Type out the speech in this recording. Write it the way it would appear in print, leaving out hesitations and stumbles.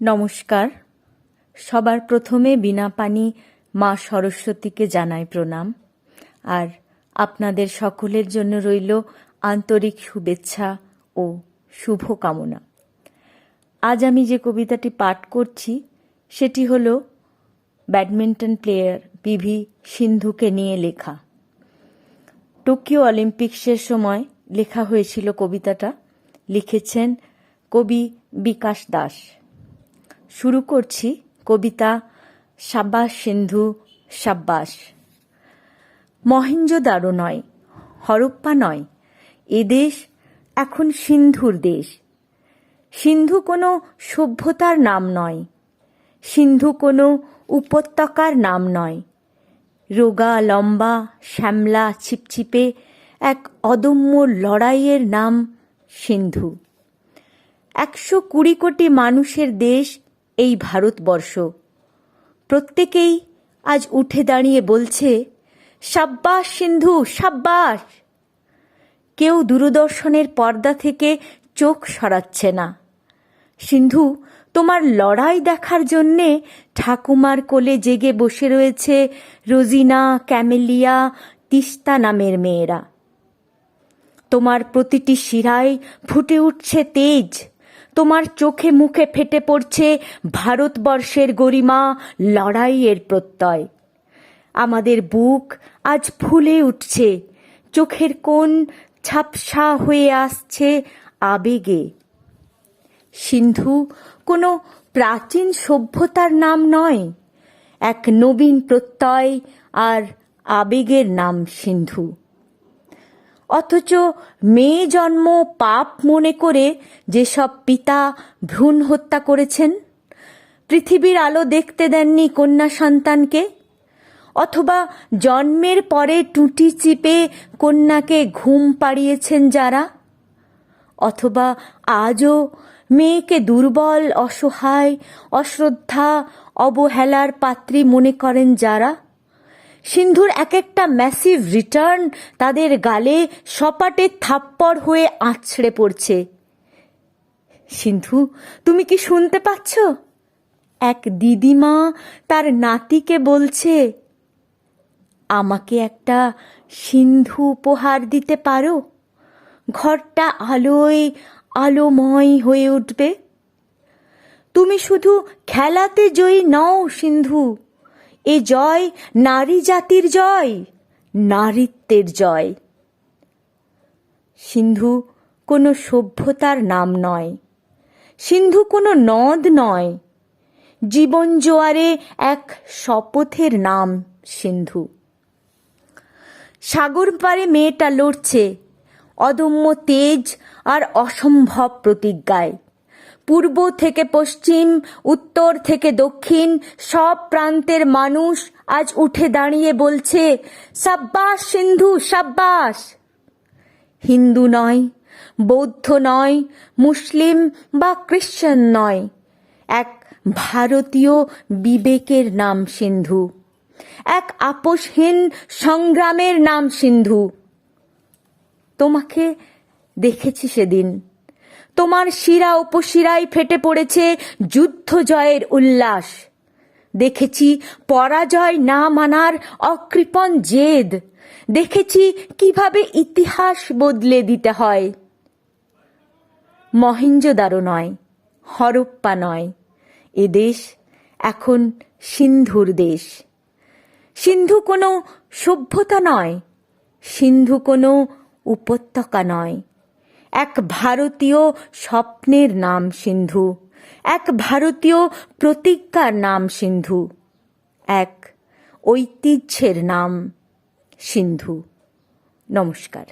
নমস্কার। সবার প্রথমে বিনা পানি মা সরস্বতীকে জানাই প্রণাম। আর আপনাদের সকলের জন্য রইল আন্তরিক শুভেচ্ছা ও শুভকামনা। আজ আমি যে কবিতাটি পাঠ করছি সেটি হল ব্যাডমিন্টন প্লেয়ার পিভি সিন্ধুকে নিয়ে লেখা। টোকিও অলিম্পিক্সের সময় লেখা হয়েছিল কবিতাটা। লিখেছেন কবি বিকাশ দাস। শুরু করছি কবিতা সাব্বাস সিন্ধু সাব্বাস। মহেঞ্জোদারো নয়, হরপ্পা নয়, এ দেশ এখন সিন্ধুর দেশ। সিন্ধু কোনো সভ্যতার নাম নয়, সিন্ধু কোনো উপত্যকার নাম নয়। রোগা লম্বা শ্যামলা ছিপছিপে এক অদম্য লড়াইয়ের নাম সিন্ধু। 120 কোটি মানুষের দেশ এই ভারতবর্ষ। প্রত্যেকেই আজ উঠে দাঁড়িয়ে বলছে, সাব্বাস সিন্ধু সাব্বাস। কেউ দূরদর্শনের পর্দা থেকে চোখ সরাচ্ছে না। সিন্ধু, তোমার লড়াই দেখার জন্যে ঠাকুমার কোলে জেগে বসে রয়েছে রোজিনা, ক্যামেলিয়া, তিস্তা নামের মেয়েরা। তোমার প্রতিটি শিরায় ফুটে উঠছে তেজ। তোমার চোখে মুখে ফেটে পড়ছে ভারতবর্ষের গরিমা, লড়াইয়ের প্রত্যয়। আমাদের বুক আজ ফুলে উঠছে, চোখের কোণ ঝাপসা হয়ে আসছে আবেগে। সিন্ধু কোনো প্রাচীন সভ্যতার নাম নয়, এক নবীন প্রত্যয় আর আবেগের নাম সিন্ধু। অথচ মেয়ে জন্ম পাপ মনে করে যেসব পিতা ভ্রূণ হত্যা করেছেন, পৃথিবীর আলো দেখতে দেননি কন্যা সন্তানকে, অথবা জন্মের পরে টুটি চিপে কন্যাকে ঘুম পাড়িয়েছেন যারা, অথবা আজও মেয়েকে দুর্বল, অসহায়, অশ্রদ্ধা, অবহেলার পাত্রী মনে করেন যারা, সিন্ধুর এক একটা ম্যাসিভ রিটার্ন তাদের গালে সপাটে থাপ্পড় হয়ে আছড়ে পড়ছে। সিন্ধু, তুমি কি শুনতে পাচ্ছ? এক দিদিমা তার নাতিকে বলছে, আমাকে একটা সিন্ধু উপহার দিতে পারো? ঘরটা আলোয় আলোময় হয়ে উঠবে। তুমি শুধু খেলাতে জয়ী নও সিন্ধু, এ জয় নারী জাতির জয়, নারীত্বের জয়। সিন্ধু কোনো সভ্যতার নাম নয়, সিন্ধু কোনো নদ নয়, জীবন জোয়ারে এক শপথের নাম সিন্ধু। সাগর পাড়ে মেয়েটা লড়ছে অদম্য তেজ আর অসম্ভব প্রতিজ্ঞায়। পূর্ব থেকে পশ্চিম, উত্তর থেকে দক্ষিণ, সব প্রান্তের মানুষ আজ উঠে দাঁড়িয়ে বলছে, সাব্বাস সিন্ধু সাব্বাস। হিন্দু নয়, বৌদ্ধ নয়, মুসলিম বা খ্রিশ্চান নয়, এক ভারতীয় বিবেকের নাম সিন্ধু, এক আপোষহীন সংগ্রামের নাম সিন্ধু। তোমাকে দেখেছি সেদিন, তোমার শিরা উপশিরায় ফেটে পড়েছে যুদ্ধ জয়ের উল্লাস। দেখেছি পরাজয় না মানার অকৃপণ জেদ। দেখেছি কিভাবে ইতিহাস বদলে দিতে হয়। মহেঞ্জোদারো নয়, হরপ্পা নয়, এ দেশ এখন সিন্ধুর দেশ। সিন্ধু কোনো সভ্যতা নয়, সিন্ধু কোনো উপত্যকা নয়, এক ভারতীয় স্বপ্নের নাম সিন্ধু, এক ভারতীয় প্রতিজ্ঞার নাম সিন্ধু, এক ঐতিহ্যের নাম সিন্ধু। নমস্কার।